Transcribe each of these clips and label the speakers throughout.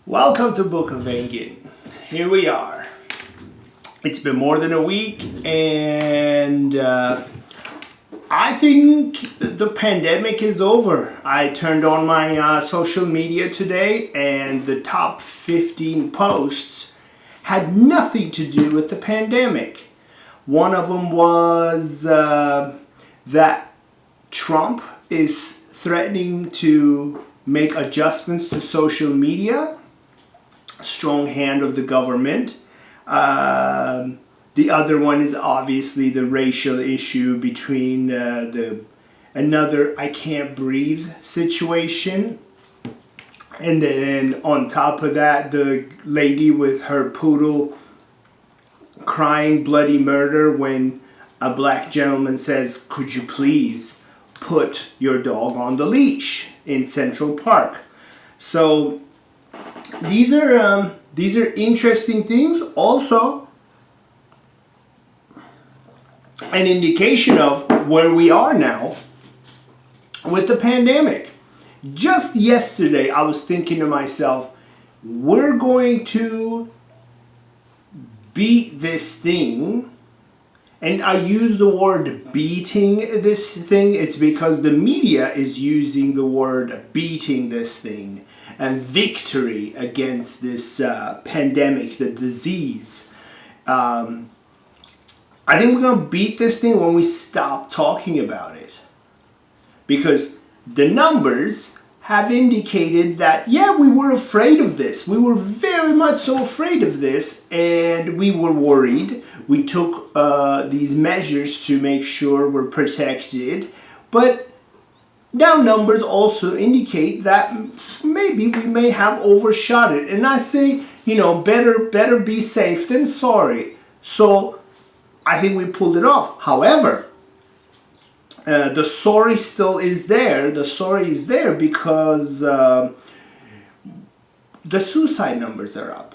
Speaker 1: Welcome to Book of Engin. Here we are. It's been more than a week, and I think the pandemic is over. I turned on my social media today, and the top 15 posts had nothing to do with the pandemic. One of them was that Trump is threatening to make adjustments to social media. Strong hand of the government. The other one is obviously the racial issue between another I can't breathe situation. And then on top of that, the lady with her poodle crying bloody murder when a black gentleman says, "Could you please put your dog on the leash in Central Park?" So these are interesting things. Also, an indication of where we are now with the pandemic. Just yesterday, I was thinking to myself, we're going to beat this thing. And I use the word beating this thing. It's because the media is using the word beating this thing and victory against this pandemic, the disease. I think we're going to beat this thing when we stop talking about it. Because the numbers have indicated that, yeah, we were afraid of this. We were very much so afraid of this, and we were worried. We took these measures to make sure we're protected. But now numbers also indicate that maybe we may have overshot it. And I say, better be safe than sorry. So I think we pulled it off. However, the sorry still is there. The sorry is there because the suicide numbers are up.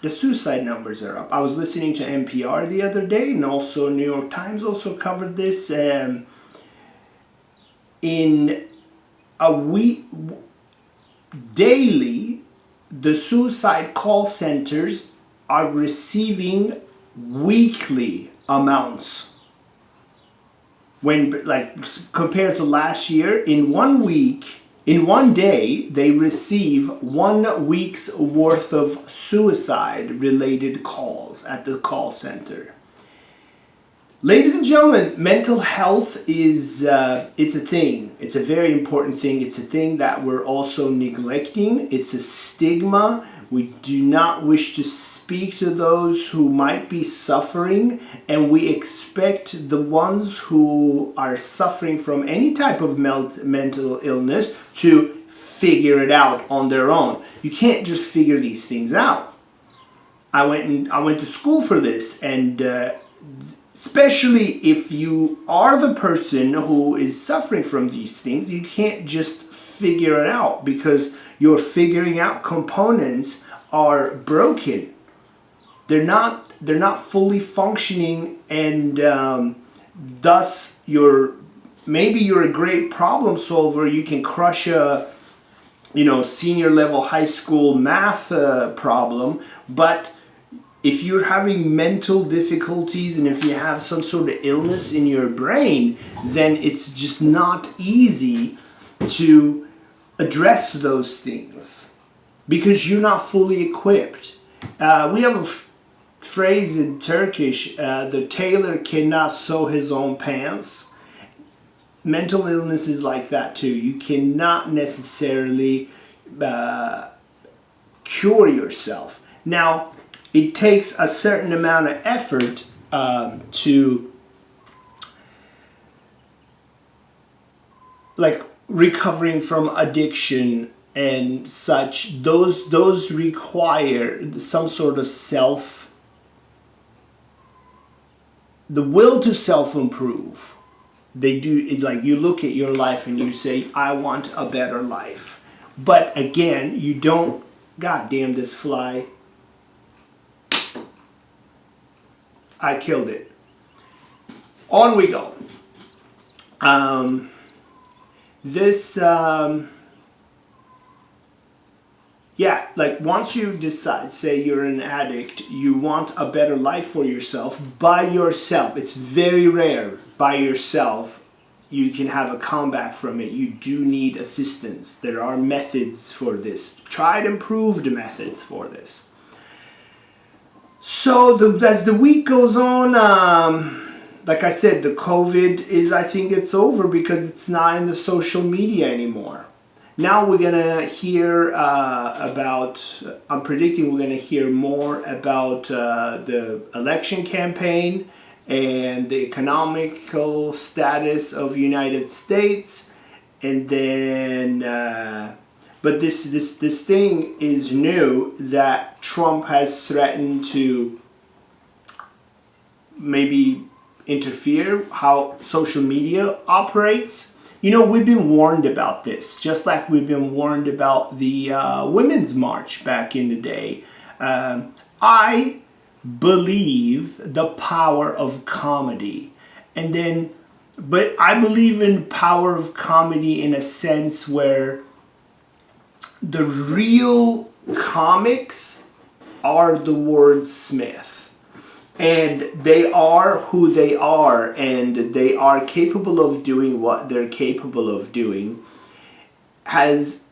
Speaker 1: The suicide numbers are up. I was listening to NPR the other day, and also New York Times also covered this. In a week, daily, the suicide call centers are receiving weekly amounts. When, compared to last year, in 1 week, in 1 day, they receive 1 week's worth of suicide-related calls at the call center. Ladies and gentlemen, mental health is, it's a thing. It's a very important thing. It's a thing that we're also neglecting. It's a stigma. We do not wish to speak to those who might be suffering, and we expect the ones who are suffering from any type of mental illness to figure it out on their own. You can't just figure these things out. I went to school for this, and especially if you are the person who is suffering from these things, you can't just figure it out because your figuring out components are broken. They're not fully functioning, and thus maybe you're a great problem solver. You can crush a senior level high school math problem, but if you're having mental difficulties and if you have some sort of illness in your brain, then it's just not easy to address those things because you're not fully equipped. We have a phrase in Turkish, the tailor cannot sew his own pants. Mental illness is like that too. You cannot necessarily cure yourself. Now, it takes a certain amount of effort to recovering from addiction and such. Those require some sort of the will to self-improve. They do it. Like, you look at your life and you say, I want a better life. But again, you don't, God damn this fly, I killed it. On we go. This yeah, like once you decide, say you're an addict, you want a better life for yourself by yourself. It's very rare by yourself you can have a comeback from it. You do need assistance. There are methods for this, tried and proved methods for this. So as the week goes on, like I said, the COVID is, I think it's over because it's not in the social media anymore. Now we're gonna hear I'm predicting we're gonna hear more about the election campaign and the economical status of United States, and then but this thing is new that Trump has threatened to maybe interfere how social media operates. You know, we've been warned about this, just like we've been warned about the Women's March back in the day. I believe the power of comedy, but I believe in power of comedy in a sense where the real comics are the wordsmith. And they are who they are, and they are capable of doing what they're capable of doing. Has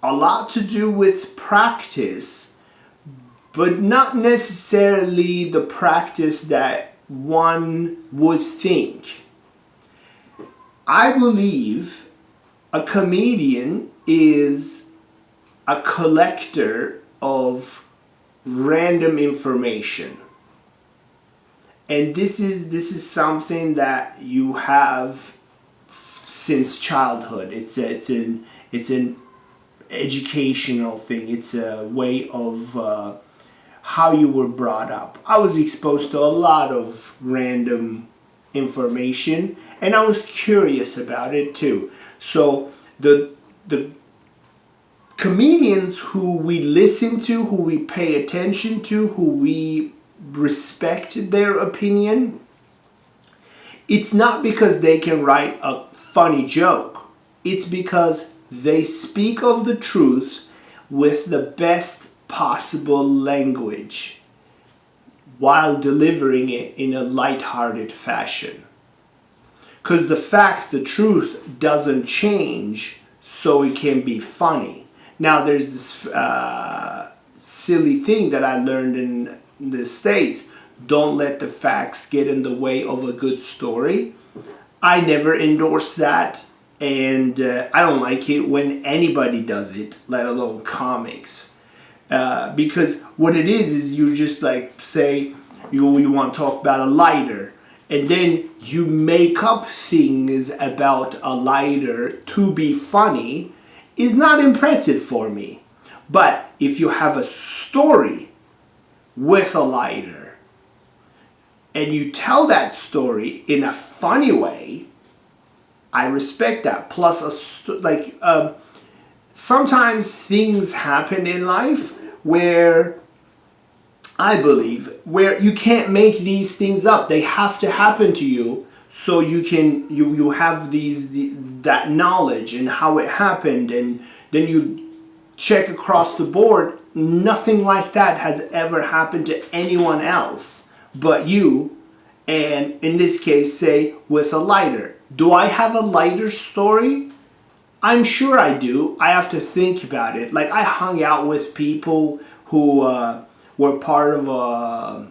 Speaker 1: a lot to do with practice, but not necessarily the practice that one would think. I believe a comedian is a collector of random information, and this is something that you have since childhood. It's an educational thing. It's a way of how you were brought up. I was exposed to a lot of random information, and I was curious about it too. So the comedians who we listen to, who we pay attention to, who we respect their opinion, it's not because they can write a funny joke. It's because they speak of the truth with the best possible language while delivering it in a lighthearted fashion. Because the facts, the truth doesn't change, so it can be funny. Now there's this silly thing that I learned in the States. Don't let the facts get in the way of a good story. I never endorse that, and I don't like it when anybody does it, let alone comics. Because what it is you just like say you want to talk about a lighter, and then you make up things about a lighter to be funny, is not impressive for me. But if you have a story with a lighter and you tell that story in a funny way, I respect that. Plus, sometimes things happen in life where I believe where you can't make these things up. They have to happen to you, so you have that knowledge and how it happened, and then you check across the board. Nothing like that has ever happened to anyone else but you, and in this case, say with a lighter. Do I have a lighter story? I'm sure I do. I have to think about it. Like, I hung out with people who were part of a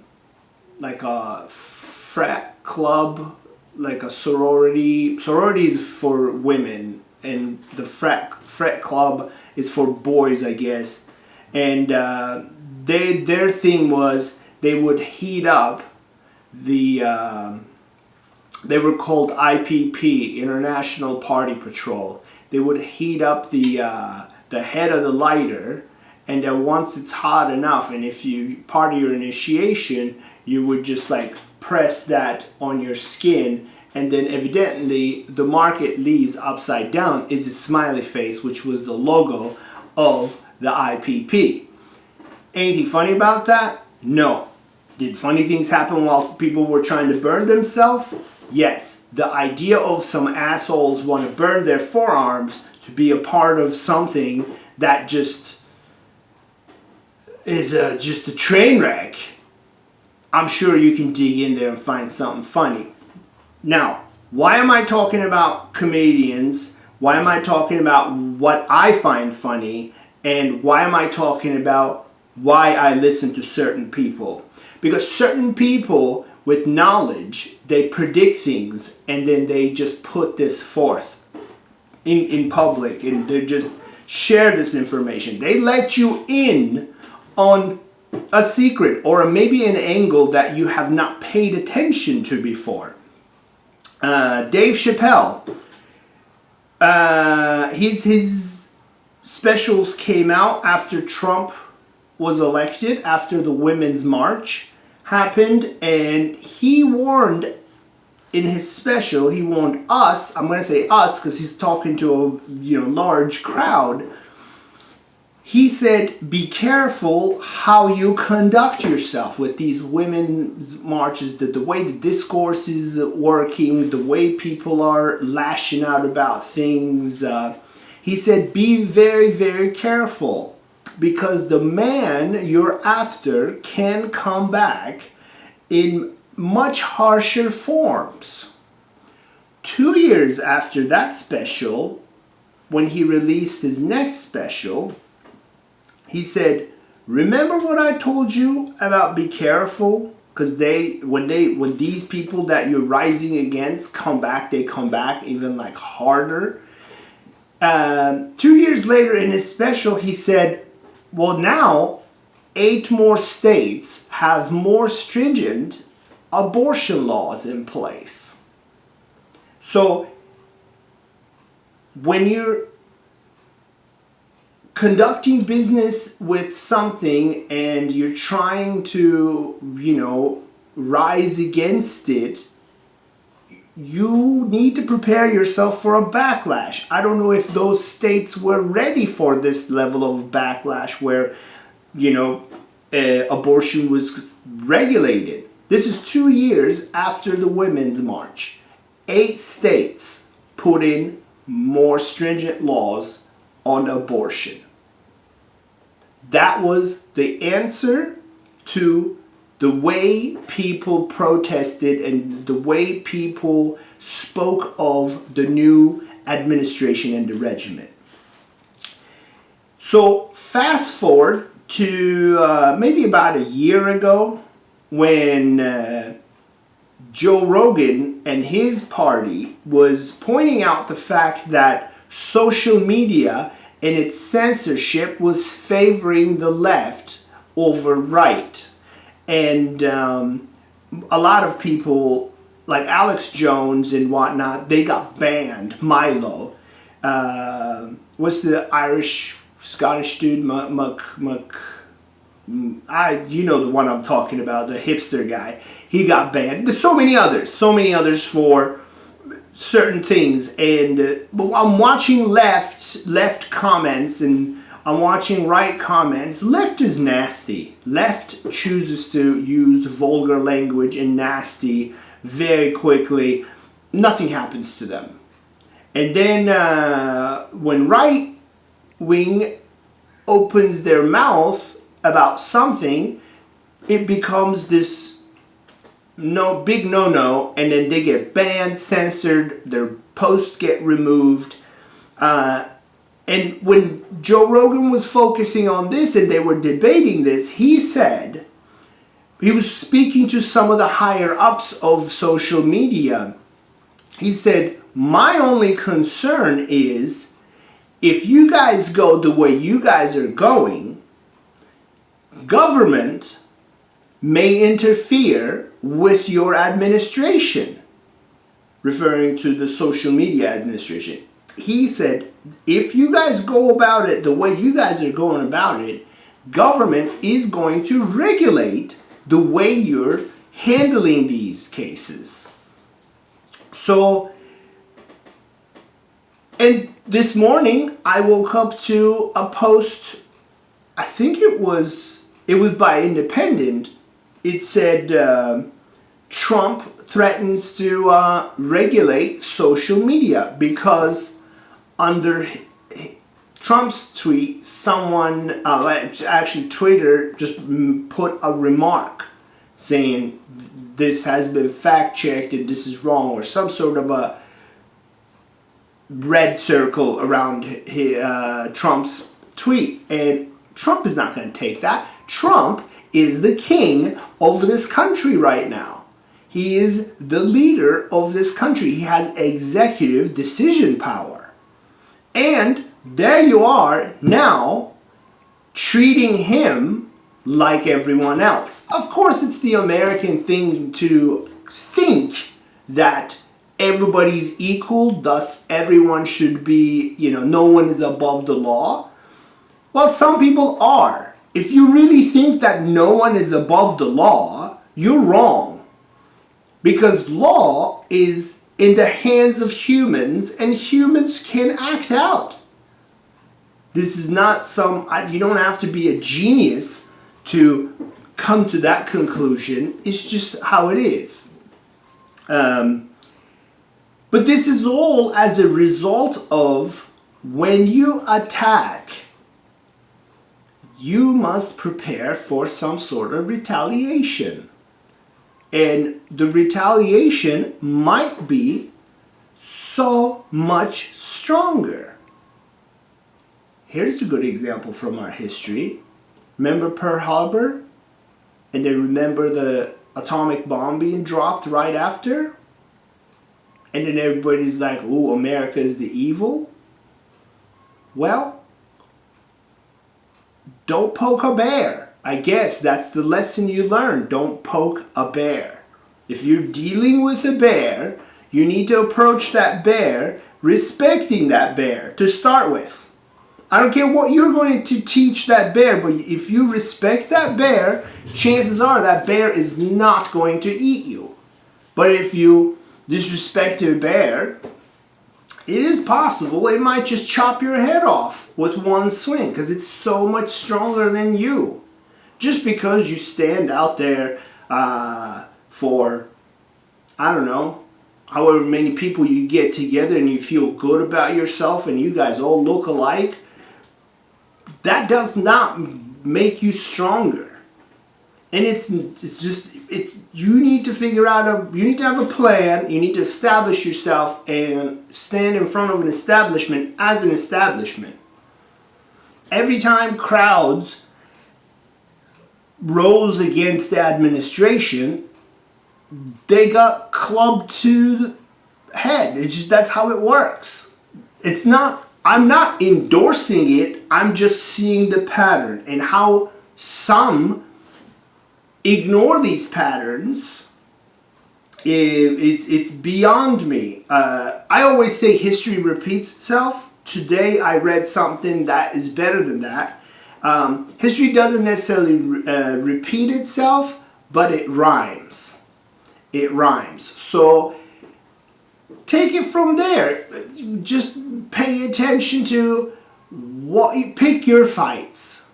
Speaker 1: frat club, like a sorority. Sorority is for women, and the frat club is for boys, I guess. And their thing was they would heat up they were called IPP, International Party Patrol. They would heat up the head of the lighter, and then once it's hot enough, and if you part of your initiation, you would just like press that on your skin, and then evidently the mark it leaves upside down is a smiley face, which was the logo of the IPP. Anything funny about that? No. Did funny things happen while people were trying to burn themselves? Yes. The idea of some assholes want to burn their forearms to be a part of something that just is just a train wreck, I'm sure you can dig in there and find something funny. Now, why am I talking about comedians? Why am I talking about what I find funny? And why am I talking about why I listen to certain people? Because certain people with knowledge, they predict things and then they just put this forth in public, and they just share this information. They let you in on a secret or maybe an angle that you have not paid attention to before. Dave Chappelle, his specials came out after Trump was elected, after the Women's March happened, and he warned in his special, he warned us, I'm going to say us because he's talking to a large crowd. He said, be careful how you conduct yourself with these women's marches, the way the discourse is working, the way people are lashing out about things. He said, be very, very careful, because the man you're after can come back in much harsher forms. 2 years after that special, when he released his next special, he said, remember what I told you about be careful? Because when these people that you're rising against come back, they come back even like harder. 2 years later in his special, he said, well, now 8 more states have more stringent abortion laws in place. So when you're conducting business with something and you're trying to, rise against it, you need to prepare yourself for a backlash. I don't know if those states were ready for this level of backlash where, abortion was regulated. This is 2 years after the Women's March. 8 states put in more stringent laws on abortion. That was the answer to the way people protested and the way people spoke of the new administration and the regiment. So fast forward to maybe about a year ago, when Joe Rogan and his party was pointing out the fact that social media and its censorship was favoring the left over right. And a lot of people, like Alex Jones and whatnot, they got banned. Milo. What's the Irish, Scottish dude? You know the one I'm talking about, the hipster guy. He got banned. There's so many others for certain things. And I'm watching left comments, and I'm watching right comments. Left is nasty. Left chooses to use vulgar language and nasty very quickly. Nothing happens to them. And then when right wing opens their mouth about something, it becomes this big no-no, and then they get banned, censored, their posts get removed. And when Joe Rogan was focusing on this and they were debating this, he said, he was speaking to some of the higher ups of social media. He said, my only concern is if you guys go the way you guys are going, government may interfere with your administration, referring to the social media administration. He said, if you guys go about it the way you guys are going about it, government is going to regulate the way you're handling these cases. So, and this morning I woke up to a post, I think it was by Independent. It said Trump threatens to regulate social media because under Trump's tweet, someone, actually Twitter just put a remark saying this has been fact checked and this is wrong, or some sort of a red circle around Trump's tweet. And Trump is not going to take that. Trump is the king of this country right now. He is the leader of this country. He has executive decision power. And there you are now treating him like everyone else. Of course, it's the American thing to think that everybody's equal, thus everyone should be, no one is above the law. Well, some people are. If you really think that no one is above the law, you're wrong. Because law is in the hands of humans, and humans can act out. This is not you don't have to be a genius to come to that conclusion. It's just how it is. But this is all as a result of when you attack, you must prepare for some sort of retaliation. And the retaliation might be so much stronger. Here's a good example from our history. Remember Pearl Harbor? And then remember the atomic bomb being dropped right after? And then everybody's like, "Ooh, America is the evil." Well, don't poke a bear. I guess that's the lesson you learn. Don't poke a bear. If you're dealing with a bear, you need to approach that bear respecting that bear to start with. I don't care what you're going to teach that bear, but if you respect that bear, chances are that bear is not going to eat you. But if you disrespect a bear, it is possible it might just chop your head off with one swing because it's so much stronger than you. Just because you stand out there for, I don't know, however many people you get together and you feel good about yourself and you guys all look alike, that does not make you stronger. And you need to figure out you need to have a plan, you need to establish yourself and stand in front of an establishment as an establishment. Every time crowds rose against the administration, they got clubbed to the head. That's how it works. I'm not endorsing it, I'm just seeing the pattern and how some ignore these patterns. It's beyond me. I always say history repeats itself. Today I read something that is better than that. History doesn't necessarily repeat itself, but it rhymes. It rhymes. So take it from there. Just pay attention to pick your fights.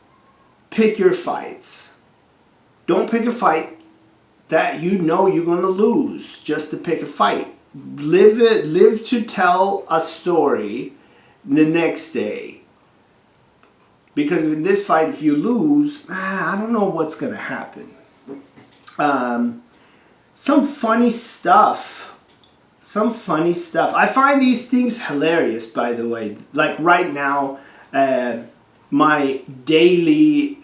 Speaker 1: Pick your fights. Don't pick a fight that you know you're going to lose just to pick a fight. Live to tell a story the next day. Because in this fight, if you lose, I don't know what's going to happen. Some funny stuff. I find these things hilarious, by the way. Like right now, my daily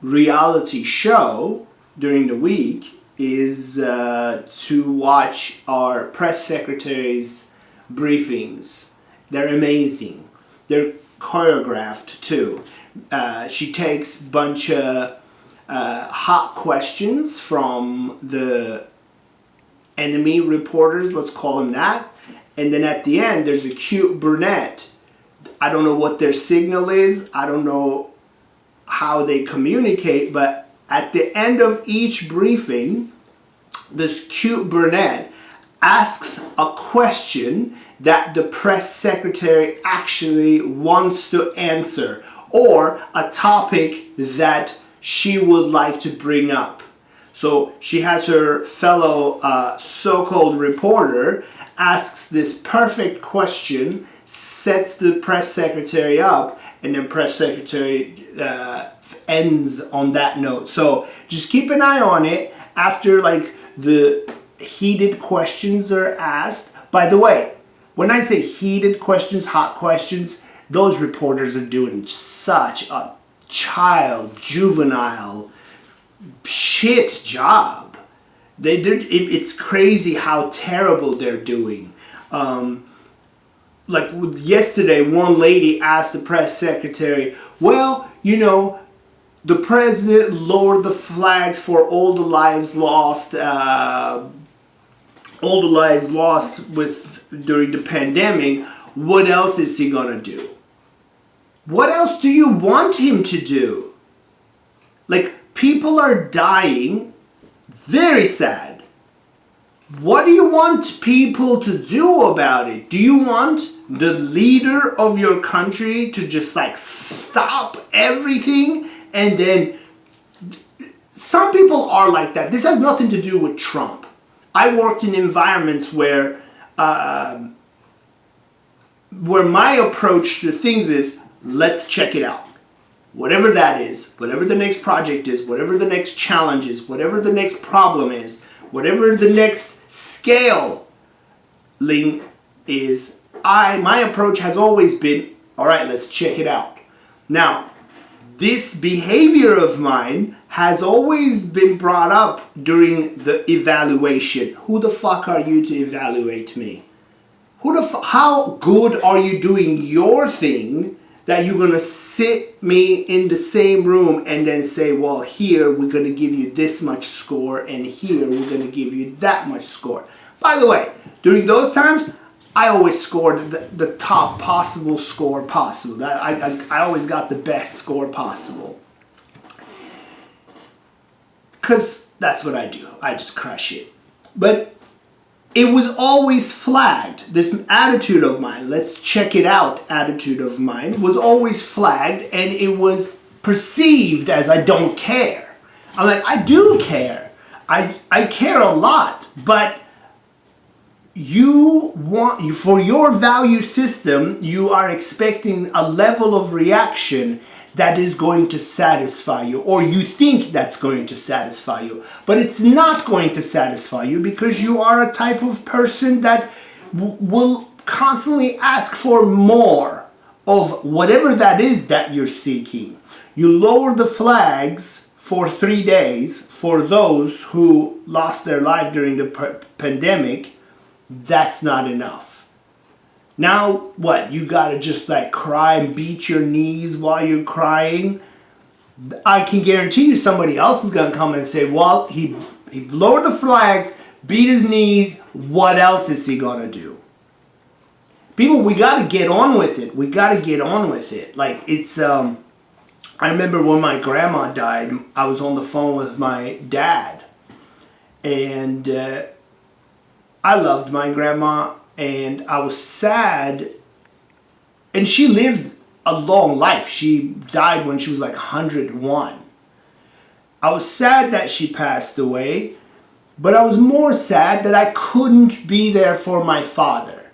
Speaker 1: reality show during the week is to watch our press secretary's briefings. They're amazing. They're choreographed too. She takes a bunch of hot questions from the enemy reporters, let's call them that, and then at the end there's a cute brunette. I don't know what their signal is, I don't know how they communicate, but at the end of each briefing, this cute brunette asks a question that the press secretary actually wants to answer, or a topic that she would like to bring up. So she has her fellow so-called reporter asks this perfect question sets the press secretary up, and then press secretary ends on that note. So just keep an eye on it after like the heated questions are asked. By the way, when I say heated questions, hot questions, those reporters are doing such a juvenile shit job. It's crazy how terrible they're doing. Like yesterday, one lady asked the press secretary, well, you know, the president lowered the flags for all the lives lost during the pandemic. What else is he gonna do? What else do you want him to do? Like, people are dying, very sad. What do you want people to do about it? Do you want the leader of your country to just like stop everything? And then some people are like that. This has nothing to do with Trump. I worked in environments where my approach to things is, let's check it out. Whatever that is, whatever the next project is, whatever the next challenge is, whatever the next problem is, whatever the next scaling is, my approach has always been, all right, let's check it out. Now, this behavior of mine has always been brought up during the evaluation. Who the fuck are you to evaluate me? How good are you doing your thing that you're gonna sit me in the same room and then say, well, here we're gonna give you this much score and here we're gonna give you that much score. By the way, during those times, I always scored the top possible score possible. I always got the best score possible. Because that's what I do. I just crush it. But it was always flagged. This attitude of mine, let's check it out attitude of mine, was always flagged, and it was perceived as I don't care. I'm like, I do care. I care a lot, but for your value system, you are expecting a level of reaction that is going to satisfy you, or you think that's going to satisfy you, but it's not going to satisfy you because you are a type of person that will constantly ask for more of whatever that is that you're seeking. You lower the flags for 3 days for those who lost their life during the pandemic. That's not enough. Now, what? You gotta just like cry and beat your knees while you're crying? I can guarantee you somebody else is gonna come and say, well, he lowered the flags, beat his knees, what else is he gonna do? People, we gotta get on with it. We gotta get on with it. Like, it's, I remember when my grandma died, I was on the phone with my dad. And I loved my grandma. And I was sad, and she lived a long life. She died when she was like 101. I was sad that she passed away, but I was more sad that I couldn't be there for my father.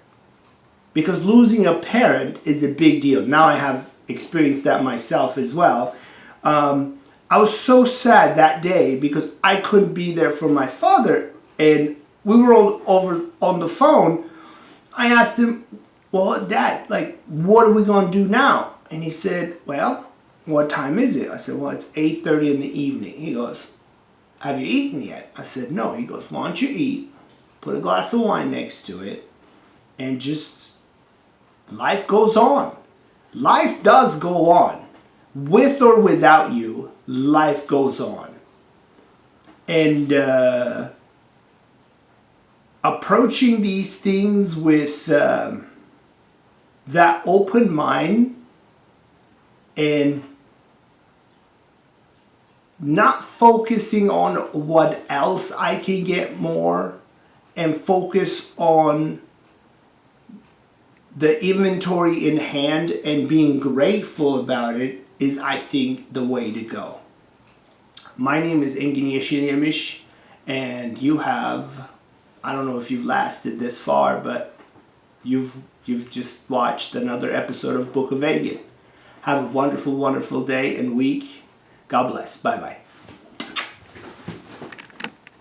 Speaker 1: Because losing a parent is a big deal. Now I have experienced that myself as well. I was so sad that day because I couldn't be there for my father, and we were all over on the phone. I asked him, well, Dad, like, what are we going to do now? And he said, well, what time is it? I said, well, it's 8:30 in the evening. He goes, have you eaten yet? I said, no. He goes, why don't you eat, put a glass of wine next to it, and just, life goes on. Life does go on. With or without you, life goes on. And approaching these things with that open mind and not focusing on what else I can get more and focus on the inventory in hand and being grateful about it is, I think, the way to go. My name is Engin Yeşilyemiş, and you have, I don't know if you've lasted this far, but you've You've just watched another episode of Book of Agin. Have a wonderful, wonderful day and week. God bless. Bye-bye.